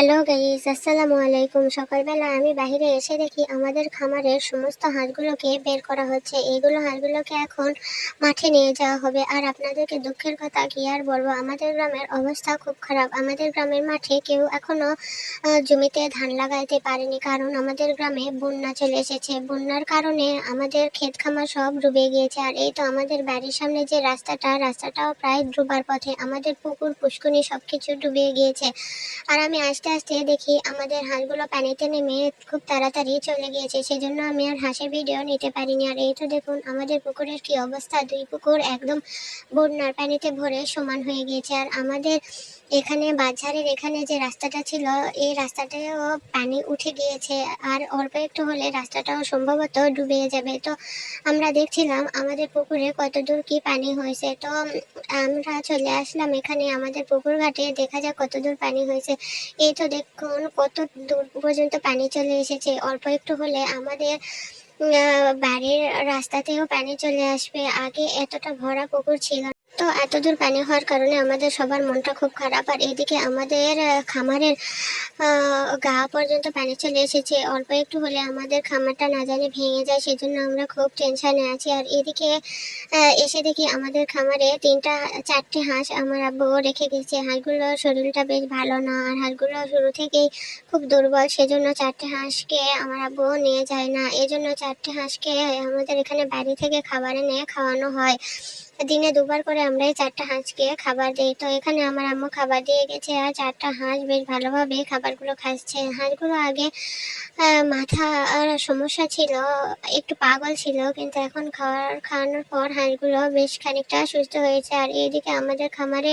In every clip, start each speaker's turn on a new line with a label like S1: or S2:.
S1: Hello guys, আসসালামু আলাইকুম। সকালবেলা আমি বাইরে এসে দেখি আমাদের খামারের সমস্ত হাঁসগুলোকে বের করা হচ্ছে। এইগুলো হাঁসগুলোকে এখন মাঠে নিয়ে যাওয়া হবে। আর আপনাদেরকে দুঃখের কথা কি আর বলবো, আমাদের গ্রামের অবস্থা খুব খারাপ। আমাদের গ্রামের মাঠে কেউ এখনো জমিতে ধান লাগাইতে পারেনি, কারণ আমাদের গ্রামে বন্যা চলে এসেছে। বন্যার কারণে আমাদের ক্ষেত খামার সব ডুবে গিয়েছে। আর এই তো আমাদের বাড়ির সামনে যে রাস্তাটাও প্রায় ডুবার পথে। আমাদের পুকুর পুষ্কুনি সবকিছু ডুবে গিয়েছে। আর আমি আস্তে আস্তে দেখি আমাদের হাঁসগুলো পানিতে নেমে খুব তাড়াতাড়ি চলে গিয়েছে, সেজন্য আমি আর হাঁসের ভিডিও নিতে পারিনি। আর এই তো দেখুন আমাদের পুকুরের কি অবস্থা, দুই পুকুর একদম বন্যার পানিতে ভরে সমান হয়ে গিয়েছে। আর আমাদের এখানে বাজারের এখানে যে রাস্তাটা ছিল, এই রাস্তাটাও পানি উঠে গিয়েছে। আর অল্প একটু হলে রাস্তাটাও সম্ভবত ডুবে যাবে। তো আমরা দেখছিলাম আমাদের পুকুরে কত দূর কি পানি হয়েছে। তো আমরা চলে আসলাম এখানে আমাদের পুকুর ঘাটে, দেখা যাক কত দূর পানি হয়েছে। এই তো দেখুন কত দূর পর্যন্ত পানি চলে এসেছে। অল্প একটু হলে আমাদের বাড়ির রাস্তাতেও পানি চলে আসবে। আগে এতটা ভরা পুকুর ছিল না। তো এত দূর পানি হওয়ার কারণে আমাদের সবার মনটা খুব খারাপ। আর এদিকে আমাদের খামারের গা পর্যন্ত পানি চলে এসেছে। অল্প একটু হলে আমাদের খামারটা না জানি ভেঙে যায়, সেজন্য আমরা খুব টেনশনে আছি। আর এদিকে এসে দেখি আমাদের খামারে চারটে হাঁস আমার আব্বু রেখে গেছে। হাঁসগুলোর শরীরটা বেশ ভালো না, আর হাঁসগুলো শুরু থেকেই খুব দুর্বল, সেজন্য চারটে হাঁসকে আমার আব্বু নিয়ে যায় না। এজন্য চারটে হাঁসকে আমাদের এখানে বাড়ি থেকে খাবার এনে খাওয়ানো হয়। দিনে দুবার করে আমরা এই চারটা হাঁসকে খাবার দিই। তো এখানে আমার আম্মু খাবার দিয়ে গেছে, আর চারটা হাঁস বেশ ভালোভাবে খাবারগুলো খাচ্ছে। হাঁসগুলো আগে মাথা আর সমস্যা ছিল, একটু পাগল ছিল, কিন্তু এখন খাওয়ানোর পর হাঁসগুলো বেশ খানিকটা সুস্থ হয়েছে। আর এইদিকে আমাদের খামারে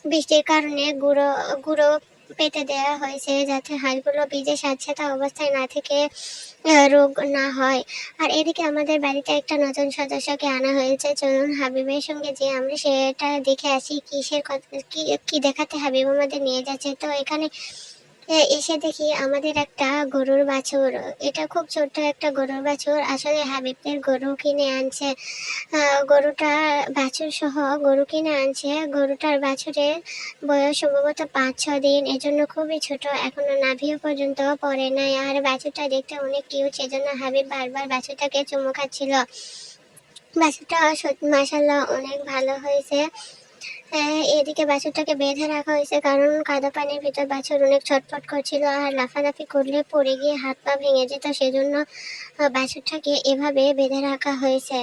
S1: বৃষ্টির কারণে গুঁড়ো গুঁড়ো পেতে দেওয়া হয়েছে, যাতে হাঁসগুলো ভিজে স্যাঁতসেঁতে অবস্থায় না থেকে রোগ না হয়। আর এদিকে আমাদের বাড়িতে একটা নতুন সদস্যকে আনা হয়েছে। চলুন হাবিবের সঙ্গে যে আমরা সেটা দেখে আসি, কিসের কথা কি কি দেখাতে হাবিব আমাদের নিয়ে যাচ্ছে। তো এখানে এসে দেখি আমাদের একটা গরুর বাছুর। এটা খুব ছোট্ট একটা গরুর বাছুর, আসলে হাবিবের গরু কিনে আনছে। গরুটা বাছুর সহ গরু কিনে আনছে। গরুটার বাছুরের বয়স সম্ভবত 5-6 দিন, এজন্য খুবই ছোট, এখনো নাভিও পর্যন্ত পড়ে নাই। আর বাছুরটা দেখতে অনেক কিউট, সেজন্য হাবিব বারবার বাছুরটাকে চুমু খাচ্ছিল। বাছুরটা মাশাআল্লাহ অনেক ভালো হয়েছে। এদিকে বাছুরটাকে বেঁধে রাখা হয়েছে, কারণ কাদা পানির ভিতর বাছুর অনেক ছটফট করছিল, আর লাফালাফি করলে পড়ে গিয়ে হাত পা ভেঙে যেত, সেজন্য বাছুরটাকে এভাবে বেঁধে রাখা হয়েছে।